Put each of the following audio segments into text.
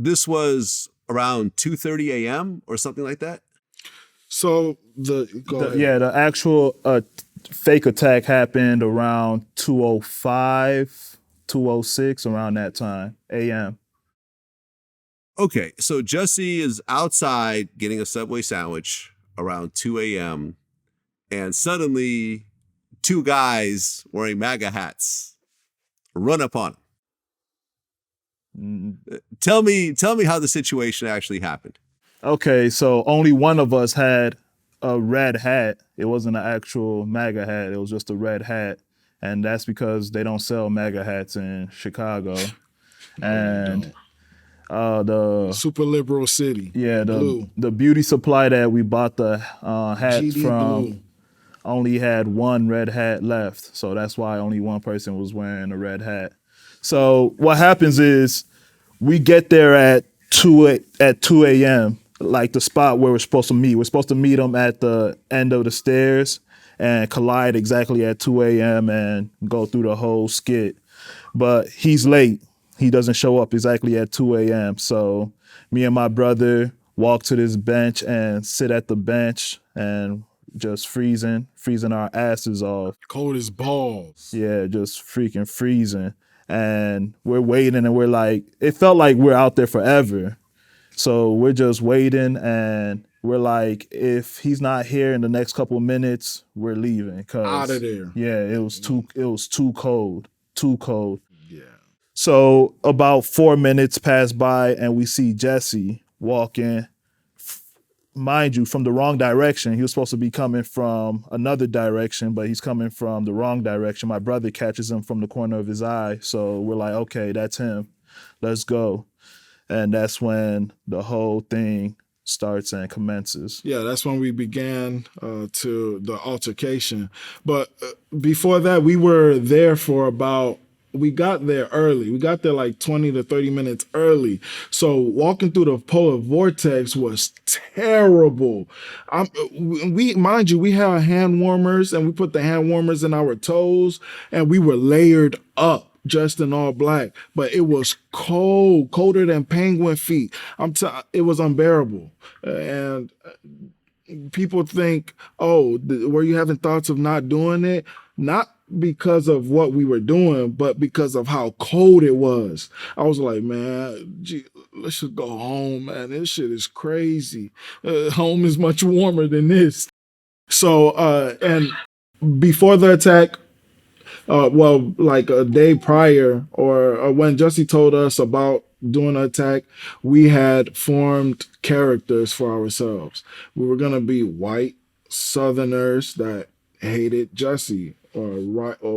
this was around 2:30 a.m. or something like that? So the actual fake attack happened around 2:05, 2:06, around that time, a.m. Okay, so Jussie is outside getting a Subway sandwich around 2 a.m. and suddenly two guys wearing MAGA hats run up on him. Tell me how the situation actually happened. Okay, so only one of us had a red hat. It wasn't an actual MAGA hat. It was just a red hat. And that's because they don't sell MAGA hats in Chicago. And the super liberal city. Yeah, the beauty supply that we bought the hats GD from Blue. only had one red hat left. So that's why only one person was wearing a red hat. So what happens is we get there at 2 a.m., like the spot where we're supposed to meet. We're supposed to meet them at the end of the stairs and collide exactly at 2 a.m. and go through the whole skit. But he's late. He doesn't show up exactly at 2 a.m. So me and my brother walk to this bench and sit at the bench and just freezing our asses off. Cold as balls. Yeah, just freaking freezing. And we're waiting and we're like, it felt like we're out there forever. So we're just waiting and we're like, if he's not here in the next couple of minutes, we're leaving. Out of there. Yeah, it was too cold. Too cold. Yeah. So about 4 minutes pass by and we see Jussie walking, mind you, from the wrong direction. He was supposed to be coming from another direction, but he's coming from the wrong direction. My brother catches him from the corner of his eye. So we're like, okay, that's him. Let's go. And that's when the whole thing starts and commences. Yeah, that's when we began to the altercation. But before that, we were there for we got there early. We got there like 20 to 30 minutes early. So walking through the polar vortex was terrible. Mind you, we had hand warmers and we put the hand warmers in our toes and we were layered up. Dressed in all black, but it was cold, colder than penguin feet. It was unbearable. And people think, oh, were you having thoughts of not doing it? Not because of what we were doing, but because of how cold it was. I was like, man, gee, let's just go home, man. This shit is crazy. Home is much warmer than this. So, and before the attack, like a day prior or when Jussie told us about doing an attack, we had formed characters for ourselves. We were going to be white Southerners that hated Jussie or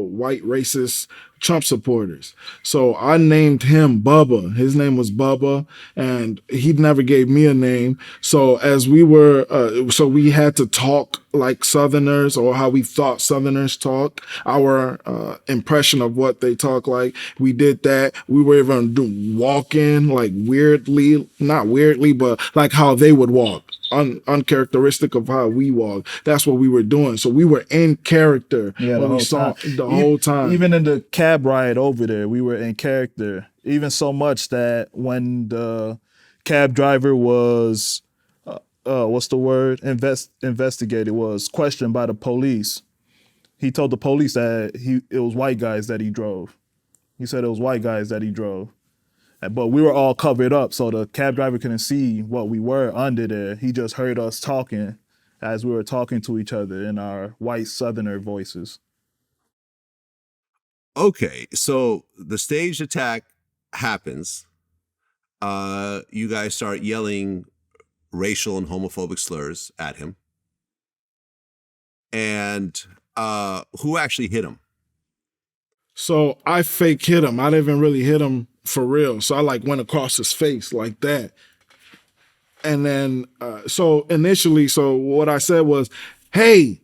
white racist Trump supporters. So I named him Bubba. His name was Bubba, and he never gave me a name. So as we were, so we had to talk like Southerners or how we thought Southerners talk, our impression of what they talk like. We did that. We were even walking like weirdly, not weirdly, but like how they would walk. Uncharacteristic of how we walk. That's what we were doing. So we were in character the whole time. Even in the cab ride over there, we were in character. Even so much that when the cab driver was, investigated, was questioned by the police, he told the police that it was white guys that he drove. He said it was white guys that he drove. But we were all covered up, so the cab driver couldn't see what we were under there. He just heard us talking as we were talking to each other in our white Southerner voices. Okay, so the staged attack happens. You guys start yelling racial and homophobic slurs at him. And who actually hit him? So I fake hit him. I didn't even really hit him for real. So I like went across his face like that. And then, so initially, what I said was, hey,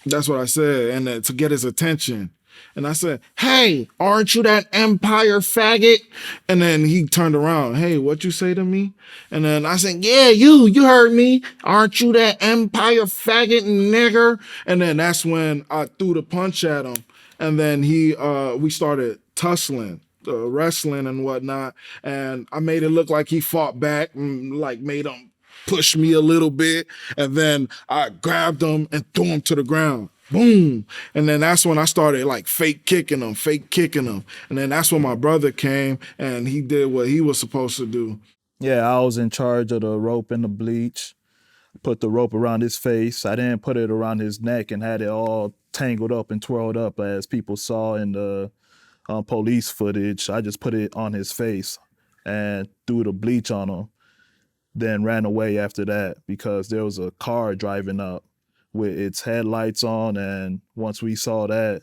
that's what I said. And to get his attention. And I said, hey, aren't you that empire faggot? And then he turned around. Hey, what you say to me? And then I said, yeah, you heard me. Aren't you that empire faggot nigger? And then that's when I threw the punch at him. And then we started tussling. wrestling and whatnot, and I made it look like he fought back and like made him push me a little bit, and then I grabbed him and threw him to the ground. Boom. And then that's when I started like fake kicking him. And then that's when my brother came and he did what he was supposed to do. Yeah, I was in charge of the rope and the bleach. Put the rope around his face. I didn't put it around his neck and had it all tangled up and twirled up as people saw in the police footage. I just put it on his face and threw the bleach on him. Then ran away after that because there was a car driving up with its headlights on, and once we saw that,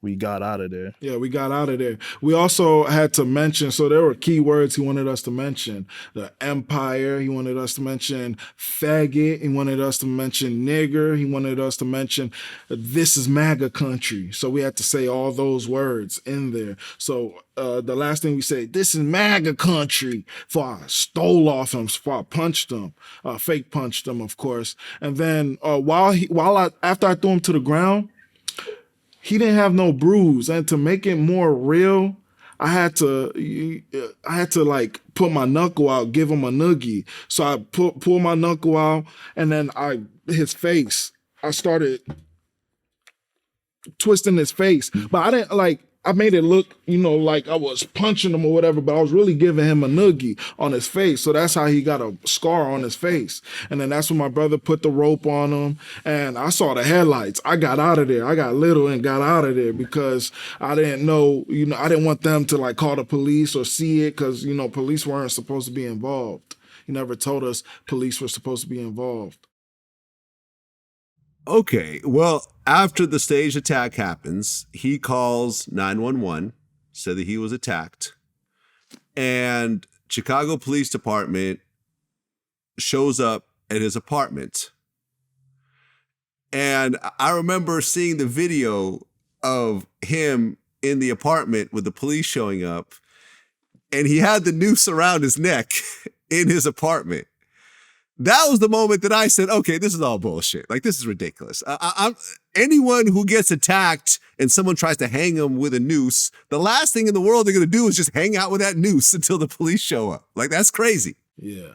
we got out of there. Yeah, we got out of there. We also had to mention, so there were key words he wanted us to mention. The empire, he wanted us to mention faggot, he wanted us to mention nigger, he wanted us to mention this is MAGA country. So we had to say all those words in there. So the last thing we say, this is MAGA country, for I stole off him, for I punched him, fake punched him, of course. And then after I threw him to the ground, he didn't have no bruise, and to make it more real, I had to like put my knuckle out, give him a noogie. So I pull my knuckle out, and then his face. I started twisting his face, but I didn't like. I made it look, like I was punching him or whatever, but I was really giving him a noogie on his face. So that's how he got a scar on his face. And then that's when my brother put the rope on him, and I saw the headlights. I got out of there. I got little and got out of there because I didn't know, I didn't want them to like call the police or see it because, police weren't supposed to be involved. He never told us police were supposed to be involved. Okay, well, after the staged attack happens, he calls 911, said that he was attacked, and Chicago Police Department shows up at his apartment. And I remember seeing the video of him in the apartment with the police showing up, and he had the noose around his neck in his apartment. That was the moment that I said, okay, this is all bullshit. Like, this is ridiculous. Anyone who gets attacked and someone tries to hang them with a noose, the last thing in the world they're going to do is just hang out with that noose until the police show up. Like, that's crazy. Yeah.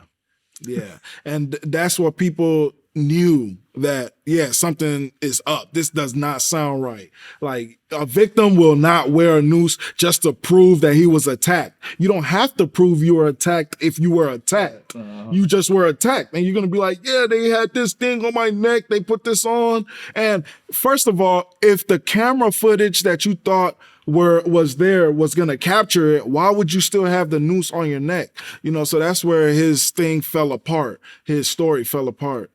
And that's what people knew that, something is up. This does not sound right. Like, a victim will not wear a noose just to prove that he was attacked. You don't have to prove you were attacked if you were attacked. You just were attacked. And you're going to be like, yeah, they had this thing on my neck. They put this on. And first of all, if the camera footage that you thought was going to capture it, why would you still have the noose on your neck? So that's where his thing fell apart. His story fell apart.